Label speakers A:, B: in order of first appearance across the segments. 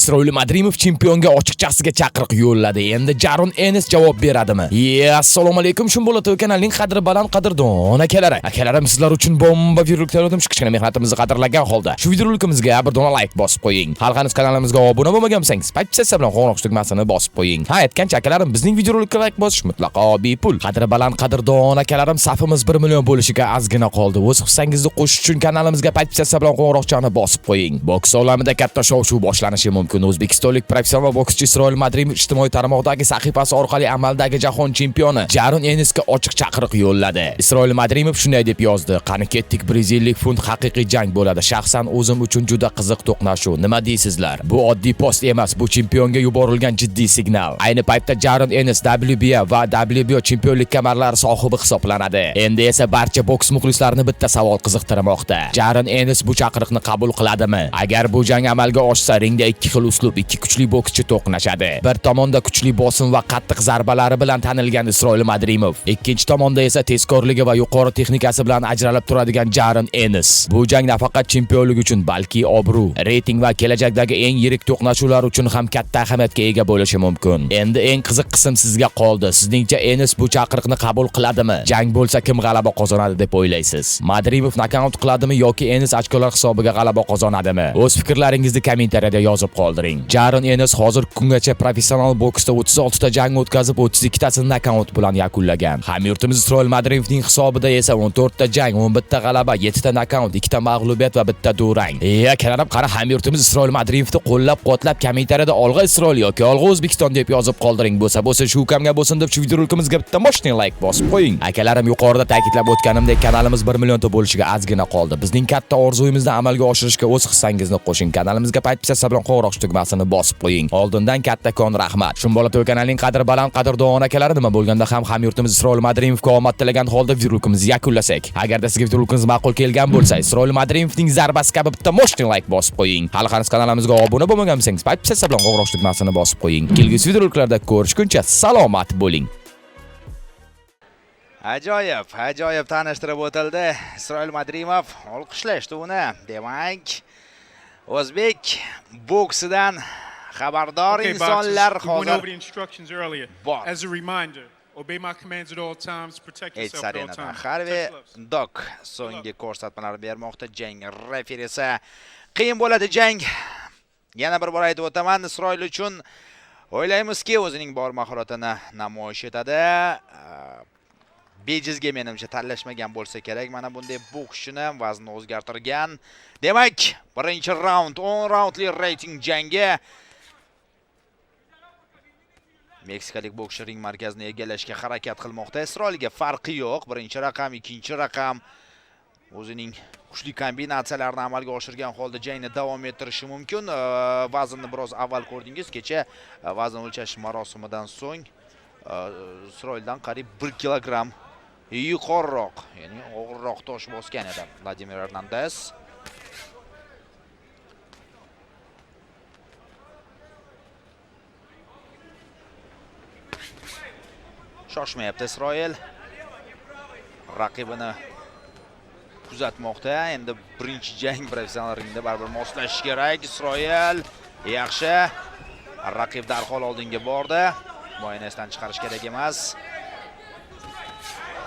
A: Isroil Madrimov chempionga ochiqchasiga chaqiriq yo'lladi. Endi Jaron Enes javob beradimi? Assalomu alaykum, Shumbo'lato'y kanalining qadri baland qadrdon akalari. Akalarim, sizlar uchun bomba videorolik tayyorladim. Kichkina mehnatimizni qadrlagan holda shu videorolikimizga bir dona like bosib qo'ying. Hali hanuz kanalimizga obuna bo'lmagan bo'lsangiz, paytcha bilan qo'ng'iroq tugmasini bosib qo'ying. Ha, aytgancha akalarim, bizning videorolikka like bosish mutlaqo bepul. Qadri baland qadrdon akalarim, safimiz 1 million bo'lishiga ozgina qoldi. O'z hissangizni qo'shish uchun kanalimizga paytcha bilan qo'ng'iroqchani bosib qo'ying. Boks olamida katta shov-shuv boshlanishi mumkin. O'zbekistonlik professional bokschi Isroil Madrimov ijtimoiy tarmoqdagi sahifasi orqali amaldagi jahon chempioni Jaron Enesga ochiq chaqiriq yo'lladi. Isroil Madrimov shunday deb yozdi: "Qani ketdik, brazillik funt haqiqiy jang bo'ladi. Shaxsan o'zim uchun juda qiziq to'qnashuv. Nima deysizlar? Bu oddiy post emas, bu chempionga yuborilgan jiddiy signal." Ayni paytda Jaron Enes WBA va WBO chempionlik kamarlari sohibi hisoblanadi. Endi esa barcha boks muxlislarini bitta savol qiziqtirmoqda. Jaron Enes bu chaqiriqni qabul qiladimi? Agar bu jang amalga oshsa, ringda ikki xil uslub, ikki kuchli bokschi to'qnashadi. Bir tomonda kuchli bosim va qattiq zarbalari bilan tanilgan Isroil Madrimov, ikkinchi tomonda esa tezkorligi va yuqori texnikasi bilan ajralib turadigan Jaron Enes. Bu jang nafaqat chempionlik uchun, balki obro', reyting va kelajakdagi eng yirik to'qnashuvlar uchun ham katta ahamiyatga ega bo'lishi mumkin. Endi eng qiziq qism sizga qoldi. Sizningcha Enes bu chaqiriqni qabul qiladimi? Jang bo'lsa kim g'alaba qozonadi deb o'ylaysiz? Madrimov nokaut qiladimi yoki Enes ochkolar hisobiga g'alaba qozonadimi? O'z fikrlaringizni kommentariyada yozib qoldiring. Jaron Enes hozir kungacha professional boksda 36 ta jang o'tkazib, 32 tasini nokaut bilan yakunlagan. Hamyurtimiz Isroil Madrimovning hisobida esa 14 ta jang, 11 ta g'alaba, 7 ta nokaut, 2 ta mag'lubiyat va 1 ta durang. Akalarim, qara hamyurtimiz Isroil Madrimovni qo'llab-quvvatlab kommentariyada olg'a Isroil yoki olg'a O'zbekiston deb yozib qoldiring. Bo'lsa shu ukamga bo'lsin deb shu videorolikimizga bitta moshning like bosib qo'ying. Akalarim, yuqorida ta'kidlab o'tganimdek kanalimiz 1 million ta bo'lishiga ozgina qoldi. Bizning katta orzuyimizni amalga oshirishga o'z hissangizni qo'shing. Kanalimizga paytcha bilan qo'ng'iroq tugmasini bosib qo'ying. Oldindan kattakon rahmat. Shumbo'lato'y kanalining qadri baland qadrdon akalari, nima bo'lganda ham hamyurtimiz Isroil Madrimovga omad tilagan holda videorolikimizni yakunlasak. Agarda sizga videorolikimiz ma'qul kelgan bo'lsa, Isroil Madrimovning zarbasi kabi bitta moshning like bosib qo'ying. Hali hanuz kanalimizga obuna bo'lmagan bo'lsangiz, paytcha bilan qo'ng'iroq tugmasini bosib qo'ying. Kelgusi videoroliklarda ko'rishguncha salomat bo'ling.
B: Ajoyib tanishtirib o'tildi Isroil Madrimov. Olqishlaydi uni. Demak, o'zbek boksidan xabardor insonlar hozir bor.
C: As a reminder, obey my commands at all times, protect yourself at all times.
B: Harvey Dok so'nggi ko'rsatmalar bermoqda. Jang referisi qiyin bo'ladi jang. Yana bir bor aytib o'taman, Isroil uchun o'ylaymizki, o'zining bor mahoratini namoyish etadi. Bejizga menimcha tanlashmagan bo'lsa kerak. Mana bunday bokschini vaznni o'zgartirgan. Demak, birinchi raund 10 raundli reyting jangi. Meksikalik bokschi ring markazini egallashga harakat qilmoqda. Isroilga farqi yo'q. Birinchi raqam, ikkinchi raqam o'zining kuchli kombinatsiyalarni amalga oshirgan holda jangni davom ettirishi mumkin. Vaznni biroz avval ko'rdingiz. Kecha vazn o'lchash marosimidan so'ng Isroildan qariyb 1 kilogramm yuqoriroq, ya'ni og'irroq tosh bosgan edi Vladimir Hernandez. Shoshmayapti Isroil. Raqibini kuzatmoqda. Endi birinchi jang professional ringda baribir moslashish kerak. Isroil yaxshi. Raqib darhol oldinga bordi. Mo'ynasidan chiqarish kerak emas.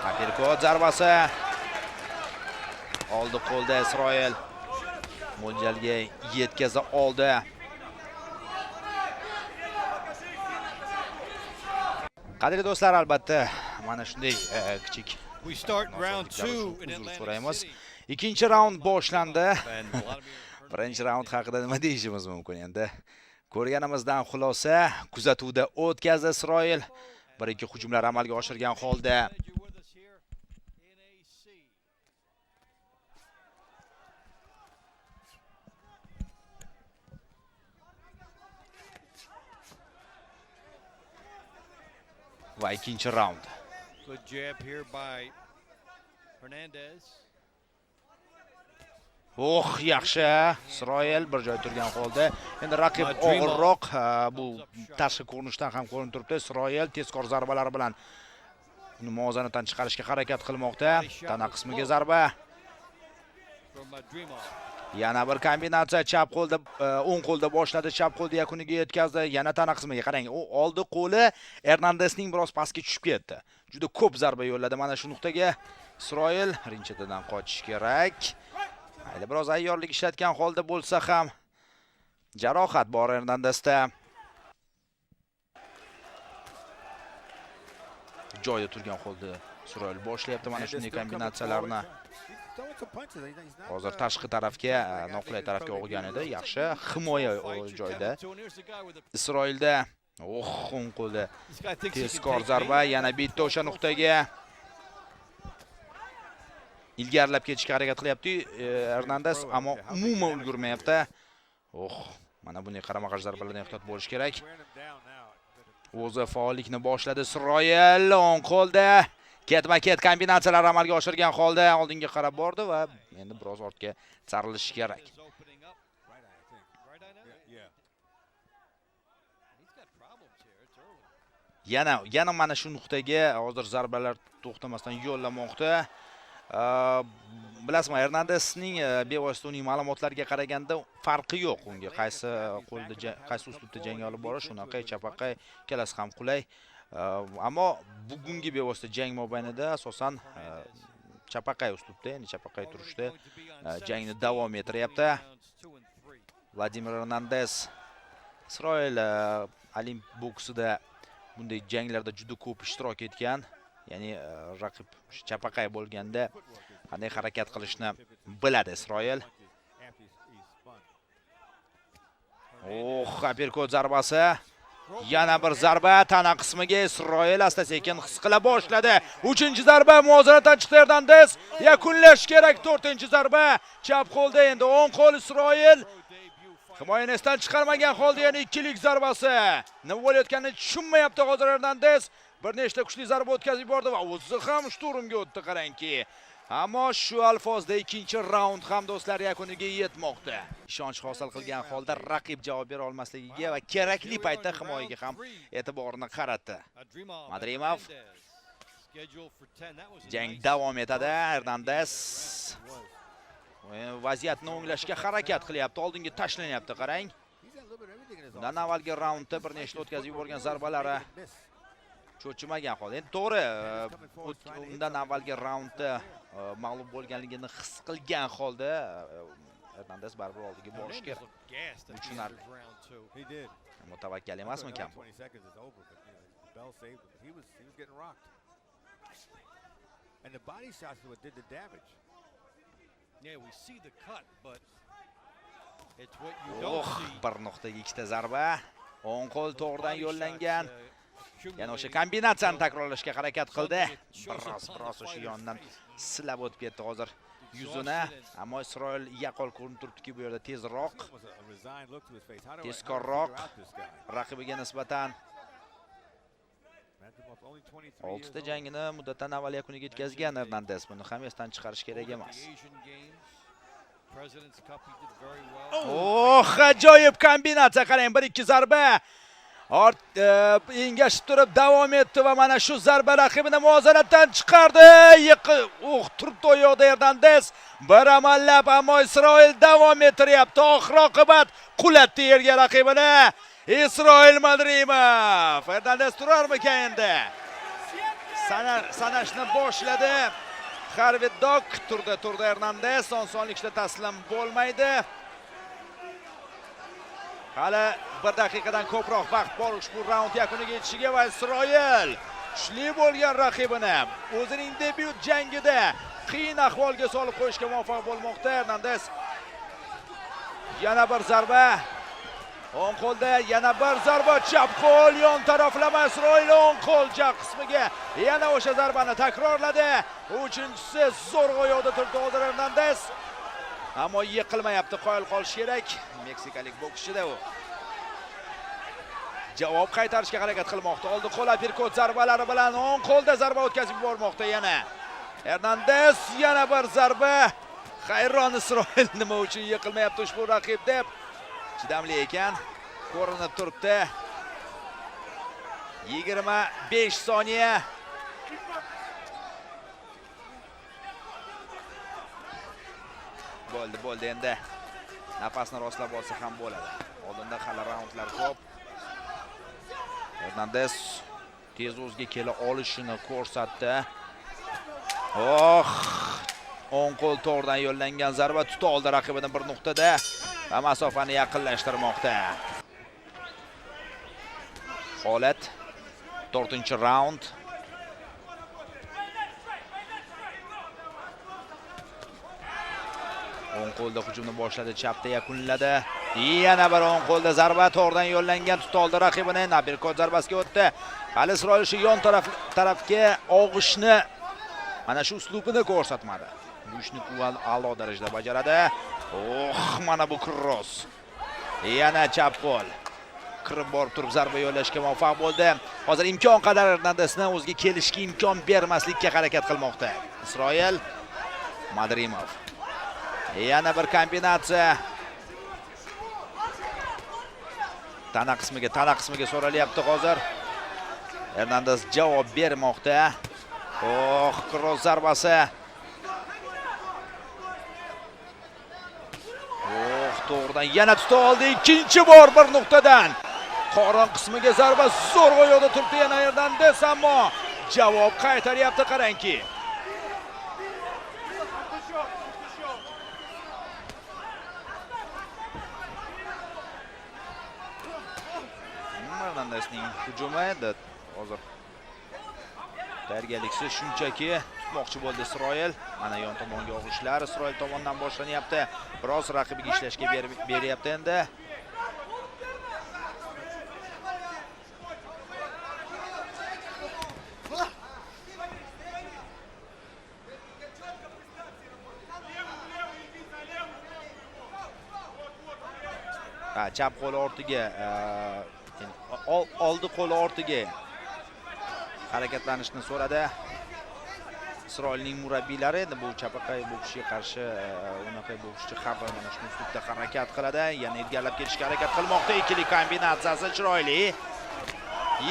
B: Uppercut zarbasi. Oldi qo'lda Isroil. Mo'ljalga yetkaza oldi. Qadrli do'stlar, albatta mana shunday kichik so'raymiz. Ikkinchi raund boshlandi. Birinchi raund haqida nima deyishimiz mumkin endi? Ko'rganimizdan xulosa, kuzatuvda o'tkazdi Isroil. Bir-ikki hujumlar amalga oshirgan holda va ikkinchi raund.
D: Good jab here by Hernandez.
B: Yaxshi. Isroil bir joy turgan holda. Endi raqib og'irroq, bu tashqi ko'rinishdan ham ko'rinib turibdi. Isroil tezkor zarbalari bilan uni muvozanatdan chiqarishga harakat qilmoqda. Tana qismiga zarba.
D: from Dreamov.
B: Yana bir kombinatsiya chap qo'lda, o'ng qo'lda boshladi, chap qo'lda yakuniga yetkazdi. Yana tana qismiga qarang. U oldi qo'li Hernandesning biroz pastga tushib ketdi. Juda ko'p zarba yo'lladi. Mana shu nuqtaga Isroil birinchidan qochish kerak. Mayli biroz ayyorlik ishlatgan holda bo'lsa ham jarohat bor Hernandesda. Joyda turgan holda Isroil boshlayapti mana shunday kombinatsiyalarni. Hozir tashqi tarafga, noqulay tarafga o'g'gan edi. Yaxshi himoya joyda. Isroilda o'ng qo'lda tezkor zarba, yana bitta o'sha nuqtaga ilgarilab ketishga harakat qilyapti Hernandes, ammo umuman ulgurmayapti. Mana bunday qarama-qarshi zarbalardan ehtiyot bo'lish kerak. O'zi faollikni boshladi Isroil, o'ng qo'lda ketma-ket kombinatsiyalar amalga oshirgan holda oldinga qarab bordi va endi biroz ortga sarilish kerak. Yana mana shu nuqtaga hozir zarbalar to'xtamasdan yo'llamoqda. Bilasizmi, Hernandesning bevosita uning ma'lumotlariga qaraganda farqi yo'q unga qaysi qo'lda, qaysi uslubda jang olib borish, shunaqa chapaqay kelasi ham qulay. Ammo bugungi bevosita jang mobaynida asosan chapaqay uslubda, ya'ni chapaqay turishda jangni davom ettiryapti. Vladimir Hernandes Isroil Olimp boksida bunday janglarda juda ko'p ishtirok etgan. Ya'ni raqib chapaqay bo'lganda qanday harakat qilishni biladi Isroil. Uppercut zarbasi. Yana bir zarba tana qismiga Isroil asta-sekin his qila boshladi. 3-zarba muvozanatdan chiqdi Hernandes. Yakunlash kerak 4-zarba. Chap qo'lda endi o'ng qo'l Isroil. Himoyani esdan chiqarmagan holda yana ikkilik zarbasi. Nima bo'layotganini tushunmayapti hozir Hernandes. Bir nechta kuchli zarba o'tkazib yubordi va o'zi ham shturmga o'tdi qarangki. Ammo shu alfozda ikkinchi raund ham do'stlar yakuniga yetmoqda. Ishonch hosil qilgan holda raqib javob bera olmasligiga va kerakli paytda himoyaga ham e'tiborini qaratdi. Madrimov jang davom etadi. Hernandes vaziyatni o'nglashga harakat qilyapti. Oldinga tashlanyapti, qarang. Undan avvalgi raundda bir nechta o'tkazib yuborgan zarbalari cho'chimagan holda. Endi to'g'ri, undan avvalgi raundda mag'lub bo'lganligini his qilgan holda Hernandes baribir oldiga borish kerak. Tushunarli. Mutavakkal emasmi kam? Bir nuqtaga ikkita zarba. O'ng qo'l to'g'ridan yo'llangan. Yana o'sha kombinatsiyani takrorlashga harakat qildi. Biroz o'sha yondan silab o'tib ketdi hozir yuzini. Ammo Isroil yaqqol ko'rinib turibdiki, bu yerda tezroq, tezkorroq raqibiga nisbatan 6 ta jangini muddatdan avval yakuniga yetkazgan Hernandes. Buni ham esdan chiqarish kerak emas. Ajoyib kombinatsiya, qarang, 1-2 zarba. Engashib turib davom etdi va mana shu zarba raqibini muvozanatdan chiqardi. Turibdi oyoqda Hernandes. Bir amallab, ammo Isroil davom ettiryapti. Oxir-oqibat qulatdi yerga raqibini. Isroil Madrimov. Hernandes turarmikan endi? Sanashni boshladi. Harvey Dog turdi Hernandes. Osonlikda taslim bo'lmaydi. Hali 1 daqiqadan ko'proq vaqt bor ushbu raund yakuniga yetishiga va Isroil kuchli bo'lgan raqibini o'zining debyut jangida qiyin ahvolga solib qo'yishga muvaffaq bo'lmoqda. Hernandes yana bir zarba. O'ng qo'lda yana bir zarba, chap qo'l yon taraflama Isroil o'ng qo'l jag qismiga yana o'sha zarbani takrorladi. Uchinchisi zo'rg'a oyoqda turdi hozir Hernandes. Ammo yiqilmayapti, qoyil qolish kerak. Meksikalik bokschida u. Javob qaytarishga harakat qilmoqda. Oldi qo'l uppercut zarbalari bilan o'ng qo'lda zarba o'tkazib yubormoqda yana. Hernandes yana bir zarba. Hayron Isroil nima uchun yiqilmayapti ushbu raqib deb. Chidamli ekan, ko'rinib turibdi. 25 soniya. Bo'ldi endi. Nafasni rostlab olsa ham bo'ladi. Oldinda hali raundlar ko'p. Hernandez tez o'ziga kela olishini ko'rsatdi. O'ng qo'l to'g'ridan yo'llangan zarba tuta oldi raqibini bir nuqtada va masofani yaqinlashtirmoqda. Holat 4-raund. O'ng qo'lda hujumni boshladi, chapda yakunladi. Yana bir o'ng qo'lda zarba to'g'ridan yo'llangan tuta oldi raqibini. Naberkot zarbasiga o'tdi. Hali Isroil shu yon tarafga og'ishni mana shu uslubini ko'rsatmadi. Bu ishni a'lo darajada bajaradi. Mana bu kross. Yana chap qo'l. Kirib borib turib zarba yo'llashga muvaffaq bo'ldi. Hozir imkon qadar Hernandesni o'ziga kelishga imkon bermaslikka harakat qilmoqda. Isroil Madrimov. Yana bir kombinatsiya. Tana qismiga so'ralyapti hozir. Hernandez javob bermoqda. Kross zarbasi. To'g'ridan yana tuta oldi. Ikkinchi bor bir nuqtadan. Qorin qismiga zarba zo'rg'a yo'lda turibdi yana Hernandez, ammo javob qaytaryapti, qarangki. Hernandezning hujumi hozir tayyorgarliksiz shunchaki tutmoqchi bo'ldi Isroil. Mana yon tomonga og'ishlar Isroil tomonidan boshlanyapti. Biroz raqibiga ishlashga beryapti endi. Chap qo'li ortiga oldi qo'li ortiga harakatlanishni so'radi. Isroilning murabbiylari endi bu chapaqay bokschiga qarshi unaqa bokschi har doim mana shu uslubda harakat qiladi. Yana ilgarilab ketishga harakat qilmoqda. Ikkilik kombinatsiyasi chiroyli.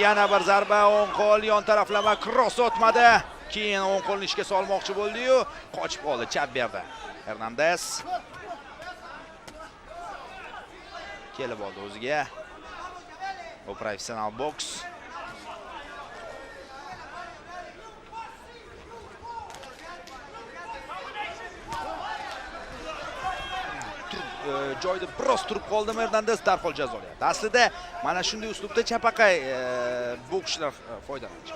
B: Yana bir zarba, o'ng qo'l yon taraflama, kross o'tmadi. Keyin o'ng qo'lni ishga solmoqchi bo'ldi-yu, qochib qoldi, chap berdi. Hernandez kelib oldi o'ziga. Bu professional boks. Joyda biroz turib qoldi Hernandez, darhol jazolayapti. Aslida mana shunday uslubda chapaqay bokschilar foydalanadi.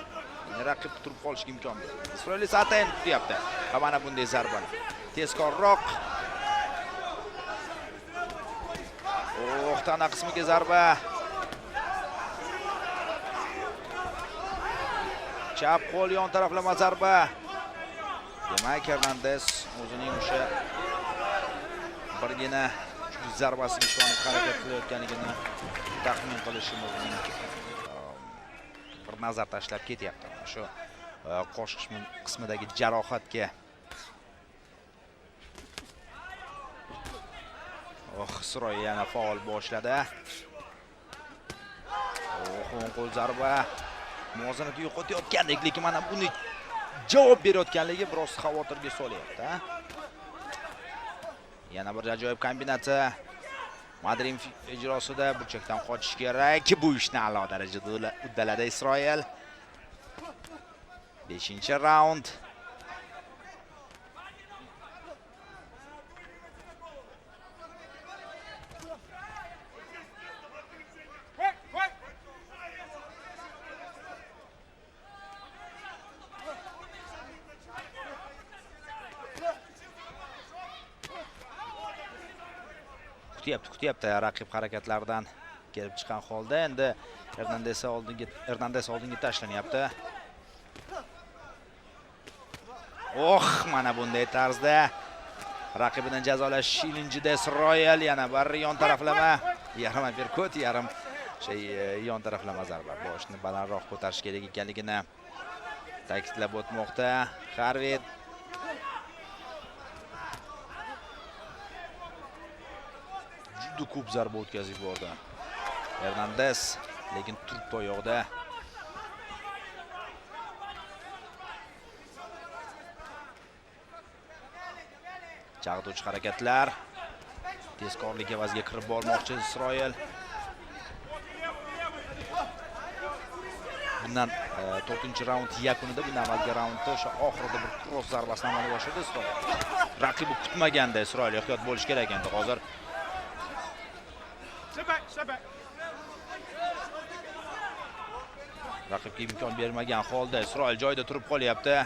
B: Raqib turib qolishga imkon beradi. Isroil esa atayin tutyapti. Va mana bunday zarbalar. Tezkorroq. Tana qismiga zarba. Chap qo'l yon taraflama zarba. Demak, Hernandez o'zining o'sha birgina zarbasiga ishonib harakat qilayotganligini taxmin qilishim o'zining bir nazar tashlab ketyapti. Shu qo'sh qismidagi jarohatga Isroil yana faol boshladi. O'ng qo'l zarba. Muvozanatni yo'qotayotgandek, lekin mana buni javob berayotganligi biroz xavotirga solyapti. Yana bir ajoyib kombinatsiya. Madrimov ijrosida burchakdan qochish kerak. Bu ishni a'lo darajada uddaladi Isroil. 5-raund. Kutyapti raqib harakatlaridan kelib chiqqan holda endi Hernandez oldinga tashlanyapti. Mana bunday tarzda raqibini jazolash ilinjida Isroil yana bir yon taraflama, yarim uppercut, yarim yon taraflama zarba. Boshni balandroq ko'tarish kerak ekanligini ta'kidlab o'tmoqda Harvey. Juda ko'p zarba o'tkazib yubordi Hernandez, lekin turib oyoqda. Chag'ituvchi harakatlar. Tezkorlik evaziga kirib bormoqchi Isroil. Bundan 4-raund yakunida, bundan avvalgi raundda o'sha oxirida bir cross zarbasini amalga oshirdi Isroil. Raqibi kutmaganda Isroil ehtiyot bo'lish kerak endi hozir.
C: Step back.
B: Raqibga imkon bermagan holda Isroil joyida turib qolyapti.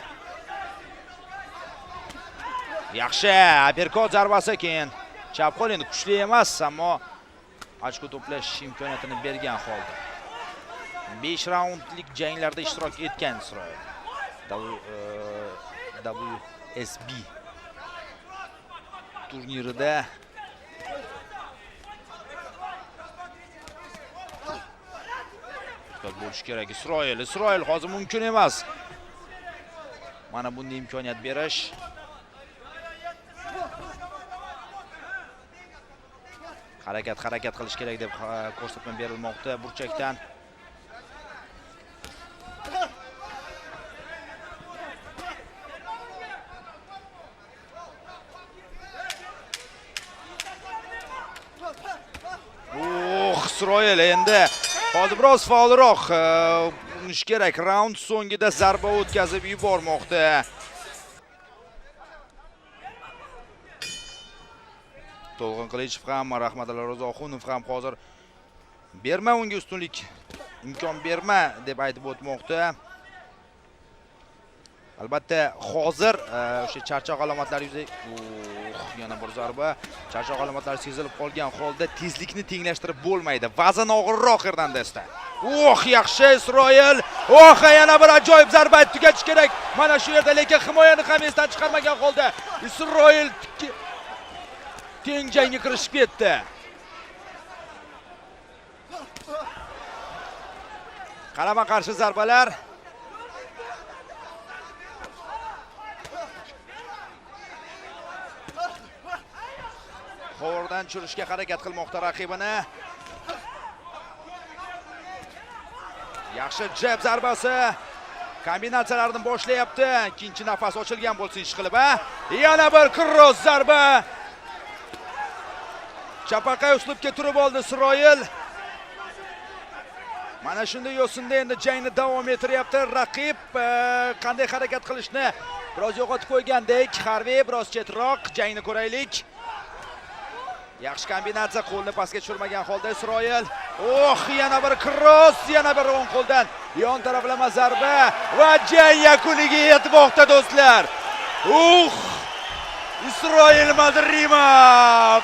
B: Yaxshi, uppercut zarbasi keyin chap qo'l endi kuchli emas, ammo ochko to'plash imkoniyatini bergan holda. 5 raundlik janglarda ishtirok etgan Isroil. WSB turnirida bo'lish kerak. Isroil hozir mumkin emas. Mana bunday imkoniyat berish. Harakat qilish kerak deb ko'rsatma berilmoqda burchakdan. Isroil endi hozir biroz faolroq urinish kerak. Raund so'ngida zarba o'tkazib yubormoqda. To'lg'in Qilichev ham, Rahmatilla Ro'zoxunov ham hozir berma unga ustunlik, imkon berma deb aytib o'tmoqda. Albatta hozir o'sha charchoq alomatlari yana bir zarba. Charchoq alomatlari sezilib qolgan holda tezlikni tenglashtirib bo'lmaydi. Vazn og'irroq Hernandesda. Yaxshi Isroil. Yana bir ajoyib zarba tugatish kerak. Mana shu yerda, lekin himoyani ham esdan chiqarmagan holda Isroil teng jangga kirishib ketdi. Qarama-qarshi zarbalar. Qo'rdan tushirishga harakat qilmoqda raqibini. Yaxshi jab zarbasi. Kombinatsiyalarni boshlayapti. Ikkinchi nafas ochilgan bo'lsin ishqilib, Yana bir cross zarba. Chapaqay uslubga turib oldi Isroil. Mana shunday yo'sinda endi jangni davom ettiryapti. Raqib qanday harakat qilishni biroz yo'qotib qo'ygandek. Harvey biroz chetroq jangni ko'raylik. Yaxshi kombinatsiya, qo'lni pastga tushirmagan holda Isroil. Yana bir cross, yana bir o'ng qo'ldan yon taraflama zarba va jang yakuniga yetmoqda do'stlar. Isroil Madrimov